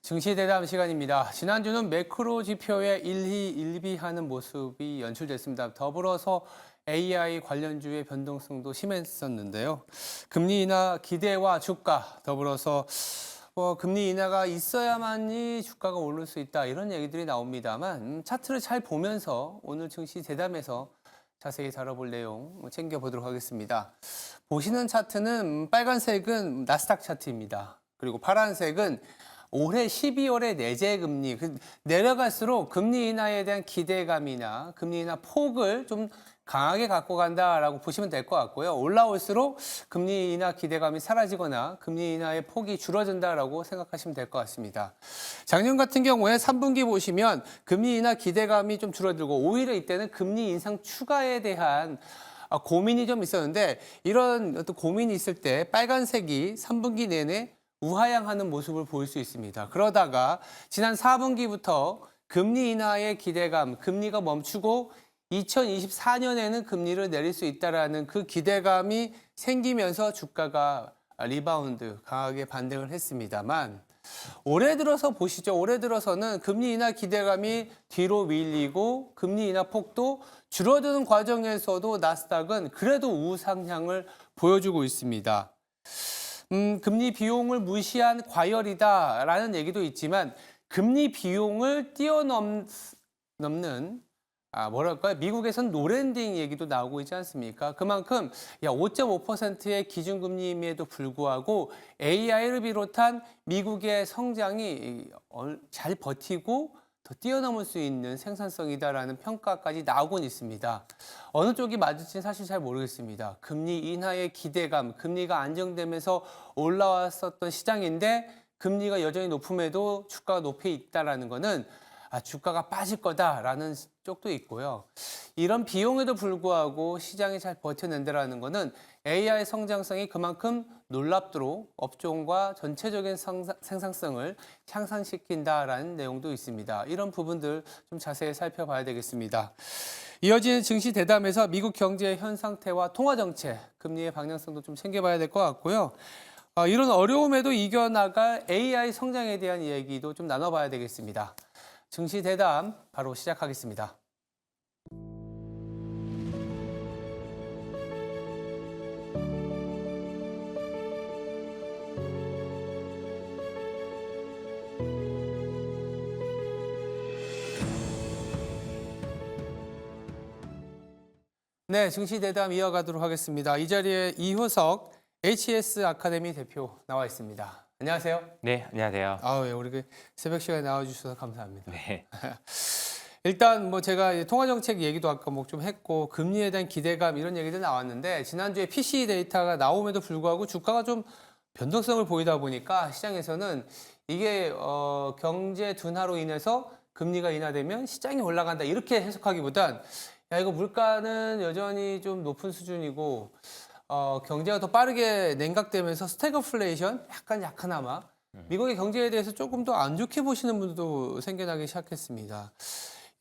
증시 대담 시간입니다. 지난주는 매크로 지표에 일희일비하는 모습이 연출됐습니다. 더불어서 AI 관련주의 변동성도 심했었는데요. 금리 인하 기대와 주가, 더불어서 금리 인하가 있어야만이 주가가 오를 수 있다 이런 얘기들이 나옵니다만 차트를 잘 보면서 오늘 증시 대담에서 자세히 다뤄볼 내용 챙겨보도록 하겠습니다. 보시는 차트는 빨간색은 나스닥 차트입니다. 그리고 파란색은 올해 12월의 내재 금리, 내려갈수록 금리 인하에 대한 기대감이나 금리 인하 폭을 좀 강하게 갖고 간다라고 보시면 될 것 같고요. 올라올수록 금리 인하 기대감이 사라지거나 금리 인하의 폭이 줄어든다라고 생각하시면 될 것 같습니다. 작년 같은 경우에 3분기 보시면 금리 인하 기대감이 좀 줄어들고 오히려 이때는 금리 인상 추가에 대한 고민이 좀 있었는데 이런 어떤 고민이 있을 때 빨간색이 3분기 내내 우하향하는 모습을 보일 수 있습니다. 그러다가 지난 4분기부터 금리 인하의 기대감, 금리가 멈추고 2024년에는 금리를 내릴 수 있다라는 그 기대감이 생기면서 주가가 리바운드, 강하게 반등을 했습니다만 올해 들어서 보시죠. 올해 들어서는 금리 인하 기대감이 뒤로 밀리고 금리 인하 폭도 줄어드는 과정에서도 나스닥은 그래도 우상향을 보여주고 있습니다. 금리 비용을 무시한 과열이다라는 얘기도 있지만 금리 비용을 뛰어넘는 미국에선 노랜딩 얘기도 나오고 있지 않습니까? 그만큼 5.5%의 기준금리임에도 불구하고 AI를 비롯한 미국의 성장이 잘 버티고 더 뛰어넘을 수 있는 생산성이다라는 평가까지 나오곤 있습니다. 어느 쪽이 맞을지는 사실 잘 모르겠습니다. 금리 인하의 기대감, 금리가 안정되면서 올라왔었던 시장인데 금리가 여전히 높음에도 주가가 높이 있다라는 거는 주가가 빠질 거다라는 쪽도 있고요. 이런 비용에도 불구하고 시장이 잘 버텨낸다라는 거는 AI 성장성이 그만큼 놀랍도록 업종과 전체적인 생산성을 향상시킨다라는 내용도 있습니다. 이런 부분들 좀 자세히 살펴봐야 되겠습니다. 이어지는 증시 대담에서 미국 경제의 현 상태와 통화 정책, 금리의 방향성도 좀 챙겨봐야 될 것 같고요. 이런 어려움에도 이겨나갈 AI 성장에 대한 얘기도 좀 나눠봐야 되겠습니다. 증시 대담 바로 시작하겠습니다. 네, 증시 대담 이어가도록 하겠습니다. 이 자리에 이효석 HS 아카데미 대표 나와 있습니다. 안녕하세요. 네, 안녕하세요. 예, 우리 새벽 시간에 나와주셔서 감사합니다. 네. 일단 제가 통화 정책 얘기도 아까 좀 했고 금리에 대한 기대감 이런 얘기도 나왔는데 지난주에 PCE 데이터가 나옴에도 불구하고 주가가 좀 변동성을 보이다 보니까 시장에서는 이게 경제 둔화로 인해서 금리가 인하되면 시장이 올라간다 이렇게 해석하기보단 이거 물가는 여전히 좀 높은 수준이고 경제가 더 빠르게 냉각되면서 스태그플레이션 약하나마 미국의 경제에 대해서 조금 더 안 좋게 보시는 분들도 생겨나기 시작했습니다.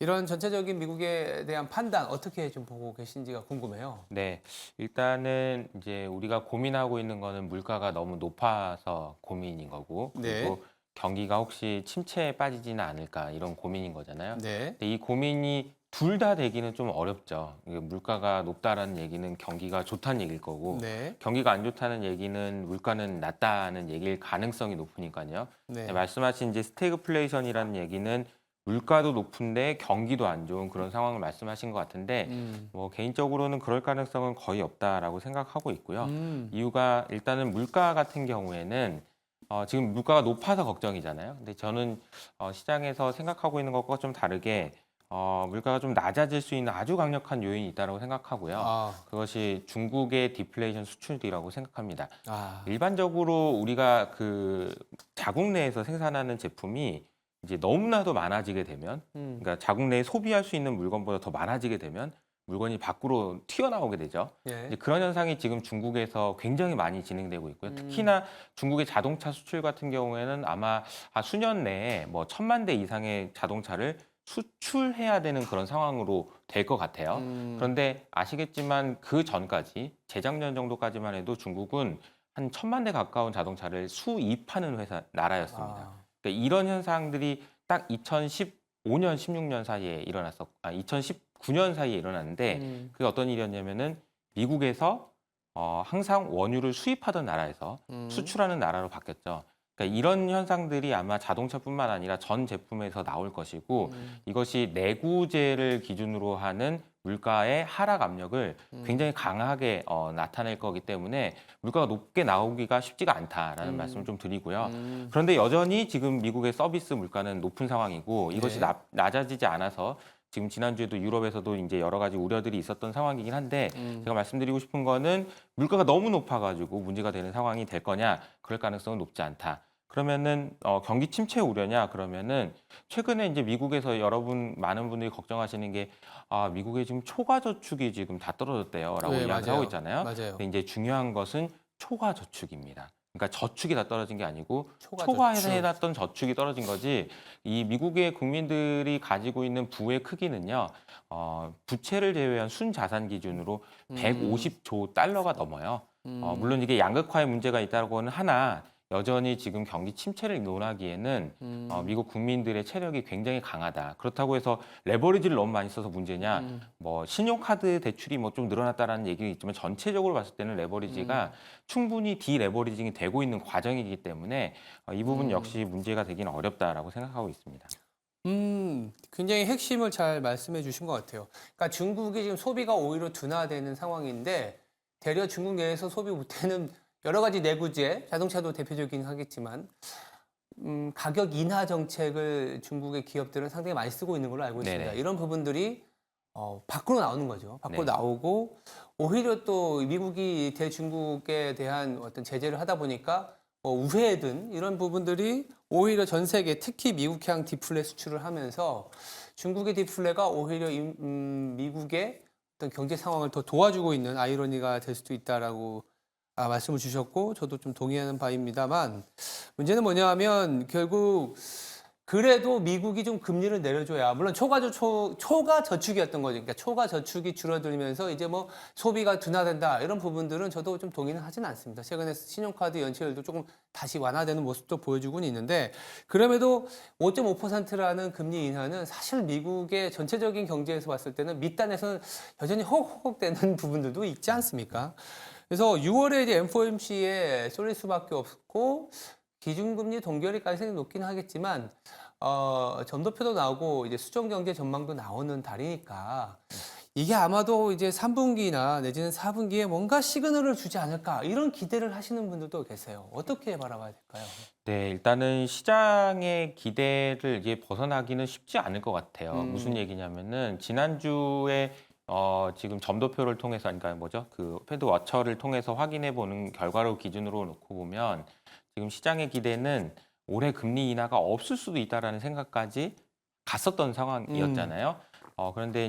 이런 전체적인 미국에 대한 판단 어떻게 좀 보고 계신지가 궁금해요. 네. 일단은 이제 우리가 고민하고 있는 거는 물가가 너무 높아서 고민인 거고, 네. 그리고 경기가 혹시 침체에 빠지지는 않을까 이런 고민인 거잖아요. 네. 근데 이 고민이 둘 다 되기는 좀 어렵죠. 이게 물가가 높다라는 얘기는 경기가 좋다는 얘기일 거고, 네. 경기가 안 좋다는 얘기는 물가는 낮다는 얘기일 가능성이 높으니까요. 네. 말씀하신 이제 스태그플레이션이라는 얘기는 물가도 높은데 경기도 안 좋은 그런 상황을 말씀하신 것 같은데 개인적으로는 그럴 가능성은 거의 없다라고 생각하고 있고요. 이유가 일단은 물가 같은 경우에는 지금 물가가 높아서 걱정이잖아요. 근데 저는 시장에서 생각하고 있는 것과 좀 다르게 물가가 좀 낮아질 수 있는 아주 강력한 요인이 있다고 생각하고요. 그것이 중국의 디플레이션 수출이라고 생각합니다. 일반적으로 우리가 그 자국 내에서 생산하는 제품이 이제 너무나도 많아지게 되면, 그러니까 자국 내에 소비할 수 있는 물건보다 더 많아지게 되면 물건이 밖으로 튀어나오게 되죠. 예. 이제 그런 현상이 지금 중국에서 굉장히 많이 진행되고 있고요. 특히나 중국의 자동차 수출 같은 경우에는 아마 수년 내에 1,000만 대 이상의 자동차를 수출해야 되는 그런 상황으로 될 것 같아요. 그런데 아시겠지만 그 전까지 재작년 정도까지만 해도 중국은 한 1,000만 대 가까운 자동차를 수입하는 나라였습니다. 그러니까 이런 현상들이 딱 2015년, 16년 사이에 2019년 사이에 일어났는데 그게 어떤 일이었냐면은 미국에서 항상 원유를 수입하던 나라에서 수출하는 나라로 바뀌었죠. 그러니까 이런 현상들이 아마 자동차뿐만 아니라 전 제품에서 나올 것이고 이것이 내구재를 기준으로 하는 물가의 하락 압력을 굉장히 강하게 나타낼 거기 때문에 물가가 높게 나오기가 쉽지가 않다라는 말씀을 좀 드리고요. 그런데 여전히 지금 미국의 서비스 물가는 높은 상황이고 이것이 네. 낮아지지 않아서 지금 지난주에도 유럽에서도 이제 여러 가지 우려들이 있었던 상황이긴 한데 제가 말씀드리고 싶은 거는 물가가 너무 높아가지고 문제가 되는 상황이 될 거냐 그럴 가능성은 높지 않다. 그러면은 경기 침체 우려냐 그러면은 최근에 이제 미국에서 많은 분들이 걱정하시는 게 미국의 지금 초과 저축이 지금 다 떨어졌대요라고 네, 이야기를 하고 있잖아요. 맞아요. 근데 이제 중요한 것은 초과 저축입니다. 그러니까 저축이 다 떨어진 게 아니고 초과 초과해서 저축. 해놨던 저축이 떨어진 거지. 이 미국의 국민들이 가지고 있는 부의 크기는요. 부채를 제외한 순자산 기준으로 150조 달러가 넘어요. 물론 이게 양극화의 문제가 있다고는 하나 여전히 지금 경기 침체를 논하기에는 미국 국민들의 체력이 굉장히 강하다. 그렇다고 해서 레버리지를 너무 많이 써서 문제냐? 뭐 신용카드 대출이 뭐 좀 늘어났다라는 얘기는 있지만 전체적으로 봤을 때는 레버리지가 충분히 디레버리징이 되고 있는 과정이기 때문에 이 부분 역시 문제가 되기는 어렵다라고 생각하고 있습니다. 굉장히 핵심을 잘 말씀해 주신 것 같아요. 그러니까 중국이 지금 소비가 오히려 둔화되는 상황인데 대려 중국 내에서 소비 못하는 여러 가지 내구재, 자동차도 대표적이긴 하겠지만 가격 인하 정책을 중국의 기업들은 상당히 많이 쓰고 있는 걸로 알고 있습니다. 네네. 이런 부분들이 밖으로 나오는 거죠. 밖으로 네. 나오고 오히려 또 미국이 대중국에 대한 어떤 제재를 하다 보니까 우회든 이런 부분들이 오히려 전 세계 특히 미국향 디플레 수출을 하면서 중국의 디플레가 오히려 미국의 어떤 경제 상황을 더 도와주고 있는 아이러니가 될 수도 있다라고 말씀을 주셨고 저도 좀 동의하는 바입니다만 문제는 뭐냐 하면 결국 그래도 미국이 좀 금리를 내려줘야 물론 초과 저축이었던 거죠. 그러니까 초과 저축이 줄어들면서 이제 뭐 소비가 둔화된다 이런 부분들은 저도 좀 동의는 하진 않습니다. 최근에 신용카드 연체율도 조금 다시 완화되는 모습도 보여주고는 있는데 그럼에도 5.5%라는 금리 인하는 사실 미국의 전체적인 경제에서 봤을 때는 밑단에서는 여전히 호호호되는 부분들도 있지 않습니까? 그래서 6월에 이제 FOMC에 쏠릴 수밖에 없고 기준금리 동결일 가능성이 높긴 하겠지만 점도표도 나오고 이제 수정 경제 전망도 나오는 달이니까 이게 아마도 이제 3분기나 내지는 4분기에 뭔가 시그널을 주지 않을까 이런 기대를 하시는 분들도 계세요. 어떻게 바라봐야 될까요? 네, 일단은 시장의 기대를 이제 벗어나기는 쉽지 않을 것 같아요. 무슨 얘기냐면은 지난주에 지금 점도표를 통해서 그러니까 뭐죠? 그 패드 워처를 통해서 확인해 보는 결과로 기준으로 놓고 보면 지금 시장의 기대는 올해 금리 인하가 없을 수도 있다라는 생각까지 갔었던 상황이었잖아요. 그런데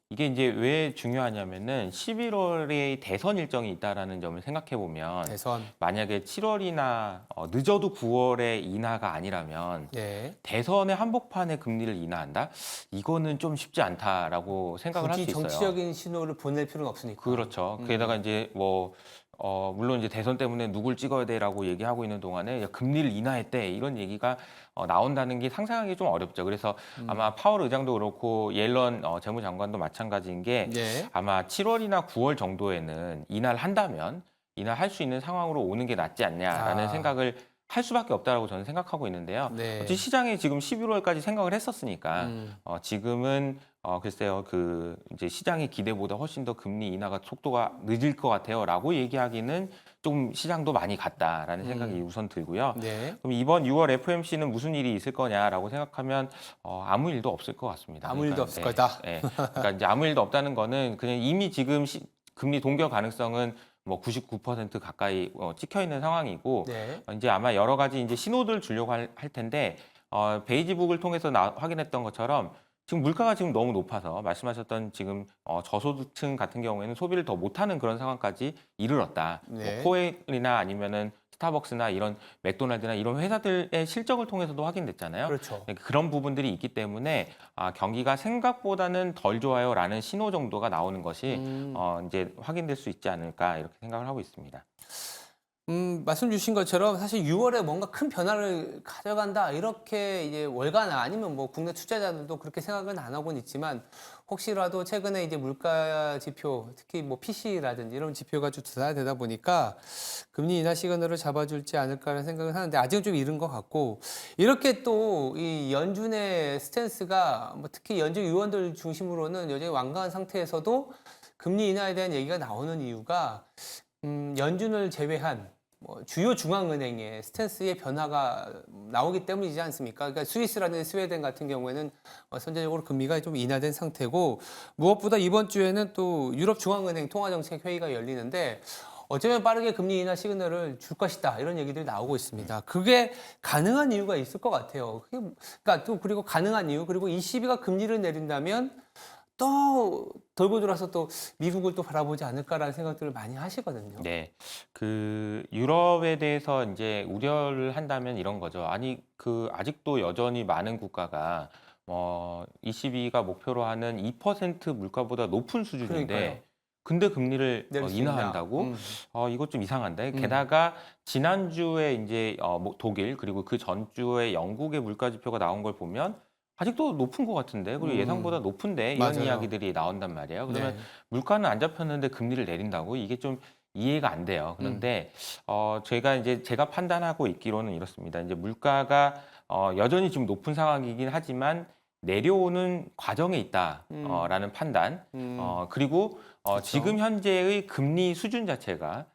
이게 이제 왜 중요하냐면은 11월에 대선 일정이 있다라는 점을 생각해 보면 대선. 만약에 7월이나 늦어도 9월에 인하가 아니라면 네. 대선의 한복판에 금리를 인하한다? 이거는 좀 쉽지 않다라고 생각을 할 수 굳이 있어요. 정치적인 신호를 보낼 필요는 없으니까. 그렇죠. 게다가 이제 물론 이제 대선 때문에 누굴 찍어야 돼라고 얘기하고 있는 동안에 야, 금리를 인하했대 이런 얘기가 나온다는 게 상상하기 좀 어렵죠. 그래서 아마 파월 의장도 그렇고 옐런 재무장관도 마찬가지인 게 네. 아마 7월이나 9월 정도에는 인하를 한다면 인하할 수 있는 상황으로 오는 게 낫지 않냐라는 아. 생각을 할 수밖에 없다라고 저는 생각하고 있는데요. 네. 어차피 시장이 지금 11월까지 생각을 했었으니까 음. 지금은 글쎄요, 이제 시장의 기대보다 훨씬 더 금리 인하가 속도가 늦을 것 같아요라고 얘기하기는 좀 시장도 많이 갔다라는 생각이 우선 들고요. 네. 그럼 이번 6월 FOMC는 무슨 일이 있을 거냐라고 생각하면 아무 일도 없을 것 같습니다. 아무 일도 없을 예, 거다. 예. 그러니까 이제 아무 일도 없다는 거는 그냥 이미 지금 금리 동결 가능성은 뭐 99% 가까이 찍혀 있는 상황이고 네. 이제 아마 여러 가지 이제 신호들 주려고 할 텐데 베이지북을 통해서 확인했던 것처럼 지금 물가가 지금 너무 높아서 말씀하셨던 지금 저소득층 같은 경우에는 소비를 더 못하는 그런 상황까지 이르렀다. 네. 뭐 코엘이나 아니면은 스타벅스나 이런 맥도날드나 이런 회사들의 실적을 통해서도 확인됐잖아요. 그렇죠. 그런 부분들이 있기 때문에 경기가 생각보다는 덜 좋아요라는 신호 정도가 나오는 것이 이제 확인될 수 있지 않을까 이렇게 생각을 하고 있습니다. 말씀 주신 것처럼 사실 6월에 뭔가 큰 변화를 가져간다 이렇게 이제 월가나 아니면 뭐 국내 투자자들도 그렇게 생각은 안 하고는 있지만 혹시라도 최근에 이제 물가 지표 특히 뭐 PC라든지 이런 지표가 좀 둔화되다 보니까 금리 인하 시그널을 잡아줄지 않을까라는 생각은 하는데 아직은 좀 이른 것 같고 이렇게 또 이 연준의 스탠스가 뭐 특히 연준 위원들 중심으로는 여전히 완강한 상태에서도 금리 인하에 대한 얘기가 나오는 이유가 연준을 제외한 뭐 주요 중앙은행의 스탠스의 변화가 나오기 때문이지 않습니까? 그러니까 스위스라든지 스웨덴 같은 경우에는 선제적으로 금리가 좀 인하된 상태고 무엇보다 이번 주에는 또 유럽 중앙은행 통화정책 회의가 열리는데 어쩌면 빠르게 금리 인하 시그널을 줄 것이다 이런 얘기들이 나오고 있습니다. 그게 가능한 이유가 있을 것 같아요. 그러니까 또 그리고 가능한 이유 그리고 ECB가 금리를 내린다면 또 돌고 돌아서 또 미국을 또 바라보지 않을까라는 생각들을 많이 하시거든요. 네. 그 유럽에 대해서 이제 우려를 한다면 이런 거죠. 아니, 그 아직도 여전히 많은 국가가 ECB가 목표로 하는 2% 물가보다 높은 수준인데 그러니까요. 근데 금리를 내릴 수 인하한다고? 있냐. 이거 좀 이상한데. 음. 게다가 지난주에 이제 독일 그리고 그 전주에 영국의 물가 지표가 나온 걸 보면 아직도 높은 것 같은데 그리고 예상보다 높은데 이런 맞아요. 이야기들이 나온단 말이에요. 그러면 네. 물가는 안 잡혔는데 금리를 내린다고? 이게 좀 이해가 안 돼요. 그런데 제가 판단하고 있기로는 이렇습니다. 이제 물가가 여전히 지금 높은 상황이긴 하지만 내려오는 과정에 있다라는 판단. 그리고 그렇죠. 지금 현재의 금리 수준 자체가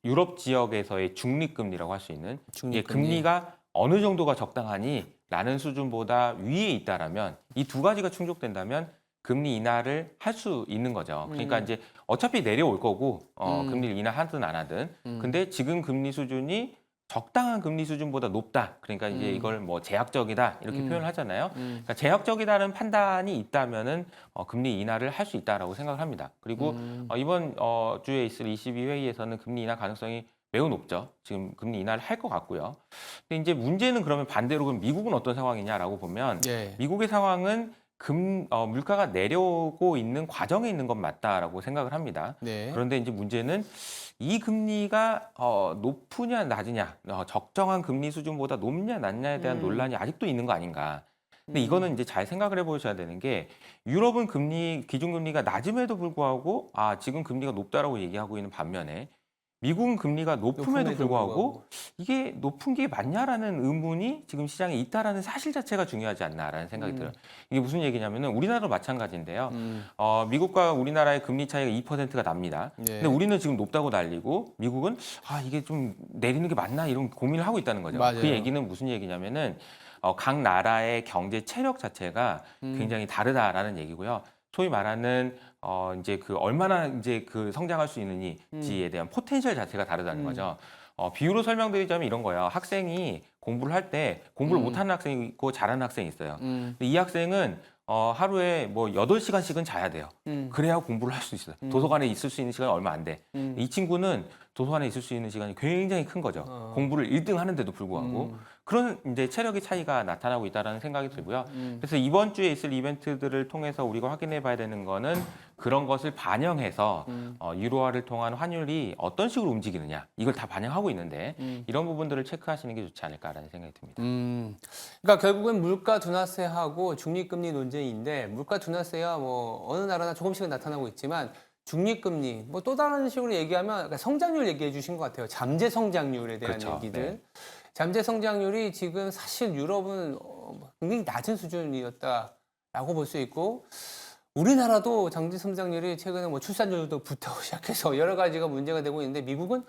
유럽 지역에서의 중립금리라고 할 수 있는 이게 중립금리. 금리가 어느 정도가 적당하니라는 수준보다 위에 있다라면 이 두 가지가 충족된다면 금리 인하를 할 수 있는 거죠. 그러니까 이제 어차피 내려올 거고 금리를 인하하든 안 하든. 근데 지금 금리 수준이 적당한 금리 수준보다 높다. 그러니까 이제 이걸 뭐 제약적이다 이렇게 표현을 하잖아요. 그러니까 제약적이다는 판단이 있다면은 금리 인하를 할 수 있다라고 생각을 합니다. 그리고 이번 주에 있을 ECB 회의에서는 금리 인하 가능성이 매우 높죠. 지금 금리 인하를 할 것 같고요. 근데 이제 문제는 그러면 반대로 그럼 미국은 어떤 상황이냐라고 보면 네. 미국의 상황은 물가가 내려오고 있는 과정에 있는 건 맞다라고 생각을 합니다. 네. 그런데 이제 문제는 이 금리가 높으냐 낮으냐, 적정한 금리 수준보다 높냐 낮냐에 대한 논란이 아직도 있는 거 아닌가. 근데 이거는 이제 잘 생각을 해보셔야 되는 게 유럽은 기준금리가 낮음에도 불구하고 지금 금리가 높다라고 얘기하고 있는 반면에 미국은 금리가 높음에도 불구하고 이게 높은 게 맞냐라는 의문이 지금 시장에 있다라는 사실 자체가 중요하지 않나라는 생각이 들어요. 이게 무슨 얘기냐면은 우리나라도 마찬가지인데요. 미국과 우리나라의 금리 차이가 2%가 납니다. 네. 근데 우리는 지금 높다고 난리고 미국은 이게 좀 내리는 게 맞나 이런 고민을 하고 있다는 거죠. 맞아요. 그 얘기는 무슨 얘기냐면은 각 나라의 경제 체력 자체가 굉장히 다르다라는 얘기고요. 소위 말하는 이제 그 얼마나 이제 그 성장할 수 있는지에 대한 포텐셜 자체가 다르다는 거죠. 비유로 설명드리자면 이런 거예요. 학생이 공부를 할 때 공부를 못하는 학생이 있고 잘하는 학생이 있어요. 근데 이 학생은 하루에 뭐 8시간씩은 자야 돼요. 그래야 공부를 할 수 있어요. 도서관에 있을 수 있는 시간이 얼마 안 돼. 이 친구는 도서관에 있을 수 있는 시간이 굉장히 큰 거죠. 공부를 1등 하는데도 불구하고. 그런 이제 체력의 차이가 나타나고 있다는 생각이 들고요. 그래서 이번 주에 있을 이벤트들을 통해서 우리가 확인해 봐야 되는 거는 그런 것을 반영해서 유로화를 통한 환율이 어떤 식으로 움직이느냐 이걸 다 반영하고 있는데 이런 부분들을 체크하시는 게 좋지 않을까라는 생각이 듭니다. 그러니까 결국은 물가 둔화세하고 중립금리 논쟁인데 물가 둔화세야 뭐 어느 나라나 조금씩은 나타나고 있지만 중립금리 뭐 또 다른 식으로 얘기하면 그러니까 성장률 얘기해 주신 것 같아요. 잠재 성장률에 대한 그렇죠. 얘기들. 네. 잠재 성장률이 지금 사실 유럽은 굉장히 낮은 수준이었다라고 볼 수 있고 우리나라도 잠재 성장률이 최근에 뭐 출산율도부터 시작해서 여러 가지가 문제가 되고 있는데 미국은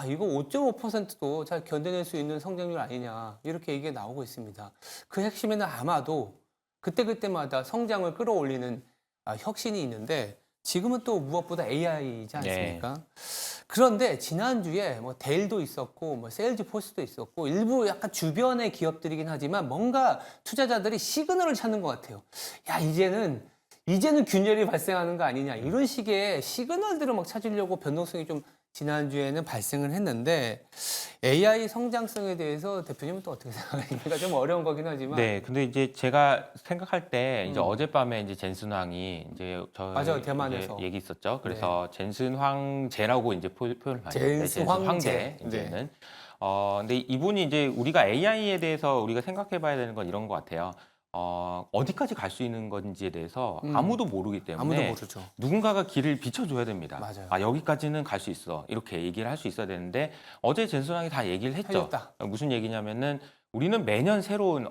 이거 5.5%도 잘 견뎌낼 수 있는 성장률 아니냐 이렇게 얘기가 나오고 있습니다. 그 핵심에는 아마도 그때그때마다 성장을 끌어올리는 혁신이 있는데 지금은 또 무엇보다 AI이지 않습니까? 그런데 지난주에 뭐 데일도 있었고 뭐 세일즈포스도 있었고 일부 약간 주변의 기업들이긴 하지만 뭔가 투자자들이 시그널을 찾는 것 같아요. 야 이제는 균열이 발생하는 거 아니냐 이런 식의 시그널들을 막 찾으려고 변동성이 좀 지난주에는 발생을 했는데 AI 성장성에 대해서 대표님은 또 어떻게 생각하십니까? 좀 어려운 거긴 하지만. 네, 근데 이제 제가 생각할 때 이제 음. 어젯밤에 이제 젠슨 황이 이제 저희 맞아요, 대만에서. 이제 얘기 있었죠. 그래서 젠슨 황제라고 이제 표현을 많이 했는데 젠슨 황제. 이제는 근데 이분이 이제 우리가 AI에 대해서 우리가 생각해봐야 되는 건 이런 것 같아요. 어디까지 갈 수 있는 건지에 대해서 아무도 모르기 아무도 때문에 모르죠. 누군가가 길을 비춰줘야 됩니다. 맞아요. 여기까지는 갈 수 있어. 이렇게 얘기를 할 수 있어야 되는데 어제 젠슨 황이 다 얘기를 했죠. 해줬다. 무슨 얘기냐면은 우리는 매년 새로운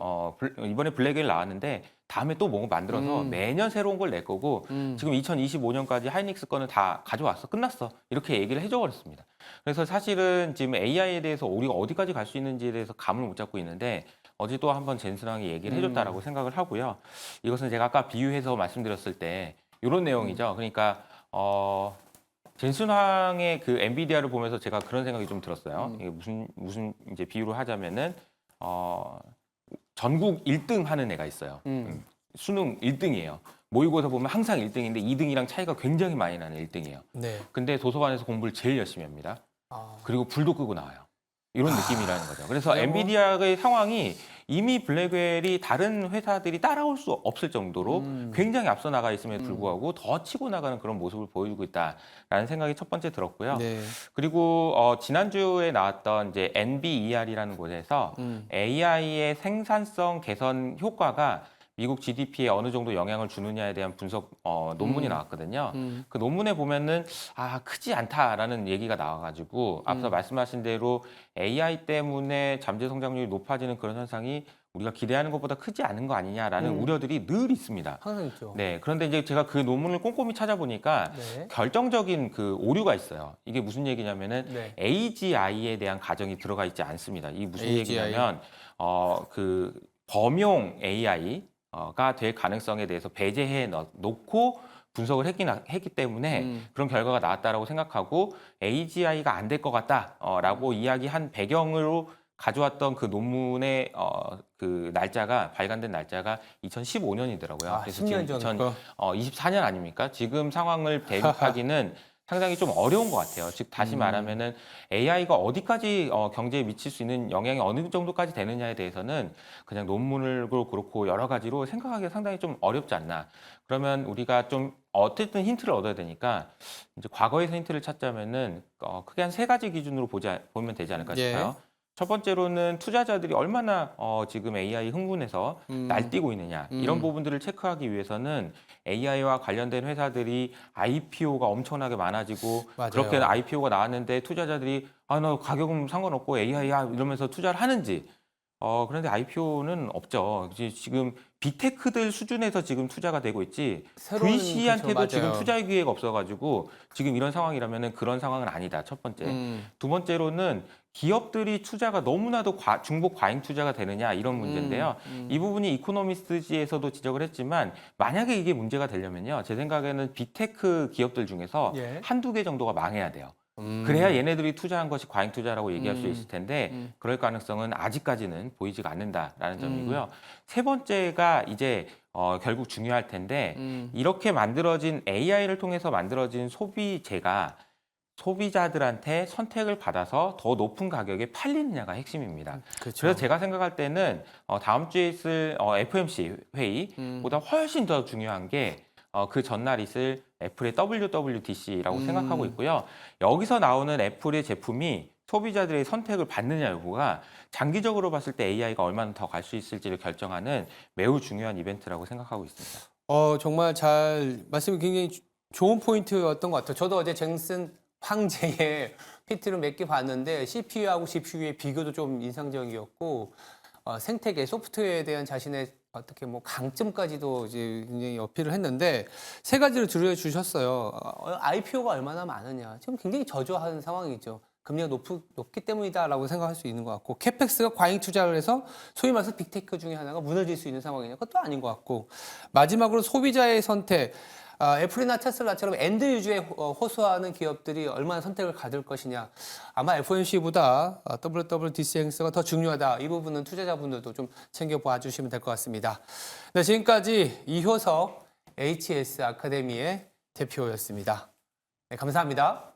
이번에 블랙웰 나왔는데 다음에 또 뭐 만들어서 매년 새로운 걸 낼 거고 지금 2025년까지 하이닉스 거는 다 가져왔어. 끝났어. 이렇게 얘기를 해줘 버렸습니다. 그래서 사실은 지금 AI에 대해서 우리가 어디까지 갈 수 있는지에 대해서 감을 못 잡고 있는데 어제 또 한번 젠슨 황이 얘기를 해줬다라고 생각을 하고요. 이것은 제가 아까 비유해서 말씀드렸을 때 이런 내용이죠. 그러니까 젠슨 황의 그 엔비디아를 보면서 제가 그런 생각이 좀 들었어요. 이게 무슨 이제 비유를 하자면은 전국 1등 하는 애가 있어요. 수능 1등이에요. 모의고사 보면 항상 1등인데 2등이랑 차이가 굉장히 많이 나는 1등이에요. 네. 근데 도서관에서 공부를 제일 열심히 합니다. 아, 그리고 불도 끄고 나와요. 이런 느낌이라는 거죠. 그래서 그냥 뭐- 엔비디아의 상황이 이미 블랙웰이 다른 회사들이 따라올 수 없을 정도로 굉장히 앞서 나가 있음에도 불구하고 더 치고 나가는 그런 모습을 보여주고 있다라는 생각이 첫 번째 들었고요. 네. 그리고 지난주에 나왔던 이제 NBER이라는 곳에서 AI의 생산성 개선 효과가 미국 GDP에 어느 정도 영향을 주느냐에 대한 분석 논문이 나왔거든요. 그 논문에 보면은 크지 않다라는 얘기가 나와가지고 앞서 말씀하신 대로 AI 때문에 잠재 성장률이 높아지는 그런 현상이 우리가 기대하는 것보다 크지 않은 거 아니냐라는 우려들이 늘 있습니다. 항상 있죠. 네, 그런데 이제 제가 그 논문을 꼼꼼히 찾아보니까 네. 결정적인 그 오류가 있어요. 이게 무슨 얘기냐면은 네. AGI에 대한 가정이 들어가 있지 않습니다. 이게 무슨 AGI. 얘기냐면 그 범용 AI가 될 가능성에 대해서 배제해 놓고 분석을 했기 때문에 그런 결과가 나왔다라고 생각하고 AGI가 안 될 것 같다라고 이야기한 배경으로 가져왔던 그 논문의 그 날짜가 발간된 날짜가 2015년이더라고요. 그래서 10년 지금 전 거. 24년 아닙니까? 지금 상황을 대입하기는 상당히 좀 어려운 것 같아요. 즉 다시 말하면은 AI가 어디까지 경제에 미칠 수 있는 영향이 어느 정도까지 되느냐에 대해서는 그냥 논문으로 그렇고 여러 가지로 생각하기가 상당히 좀 어렵지 않나. 그러면 우리가 좀 어쨌든 힌트를 얻어야 되니까 이제 과거에서 힌트를 찾자면은 크게 한 세 가지 기준으로 보면 되지 않을까 예. 싶어요. 첫 번째로는 투자자들이 얼마나 지금 AI 흥분해서 날뛰고 있느냐 이런 부분들을 체크하기 위해서는 AI와 관련된 회사들이 IPO가 엄청나게 많아지고 맞아요. 그렇게 IPO가 나왔는데 투자자들이 나 가격은 상관없고 AI야 이러면서 투자를 하는지 그런데 IPO는 없죠. 이제 지금 빅테크들 수준에서 지금 투자가 되고 있지 새로운, VC한테도 그렇죠. 지금 맞아요. 투자의 기회가 없어가지고 지금 이런 상황이라면은 그런 상황은 아니다. 첫 번째. 두 번째로는 기업들이 투자가 너무나도 중복 과잉 투자가 되느냐 이런 문제인데요. 이 부분이 이코노미스트지에서도 지적을 했지만 만약에 이게 문제가 되려면요. 제 생각에는 빅테크 기업들 중에서 예. 한두 개 정도가 망해야 돼요. 그래야 얘네들이 투자한 것이 과잉 투자라고 얘기할 수 있을 텐데 그럴 가능성은 아직까지는 보이지가 않는다라는 점이고요. 세 번째가 이제 결국 중요할 텐데 이렇게 만들어진 AI를 통해서 만들어진 소비재가 소비자들한테 선택을 받아서 더 높은 가격에 팔리느냐가 핵심입니다. 그렇죠. 그래서 제가 생각할 때는 다음 주에 있을 FOMC 회의보다 훨씬 더 중요한 게 그 전날 있을 애플의 WWDC라고 생각하고 있고요. 여기서 나오는 애플의 제품이 소비자들의 선택을 받느냐 여부가 장기적으로 봤을 때 AI가 얼마나 더 갈 수 있을지를 결정하는 매우 중요한 이벤트라고 생각하고 있습니다. 정말 말씀이 굉장히 좋은 포인트였던 것 같아요. 저도 어제 젠슨 황제의 PT를 몇 개 봤는데 CPU하고 GPU의 비교도 좀 인상적이었고 생태계 소프트웨어에 대한 자신의 어떻게 뭐 강점까지도 이제 굉장히 어필을 했는데 세 가지를 들려주셨어요. IPO가 얼마나 많으냐. 지금 굉장히 저조한 상황이죠. 금리가 높기 때문이다라고 생각할 수 있는 것 같고 캐펙스가 과잉 투자를 해서 소위 말해서 빅테크 중에 하나가 무너질 수 있는 상황이냐. 그것도 아닌 것 같고 마지막으로 소비자의 선택. 애플이나 테슬라처럼 엔드 유저에 호소하는 기업들이 얼마나 선택을 가질 것이냐. 아마 FOMC보다 WWDC 행사가 더 중요하다. 이 부분은 투자자분들도 좀 챙겨봐 주시면 될 것 같습니다. 네, 지금까지 이효석 HS 아카데미의 대표였습니다. 네, 감사합니다.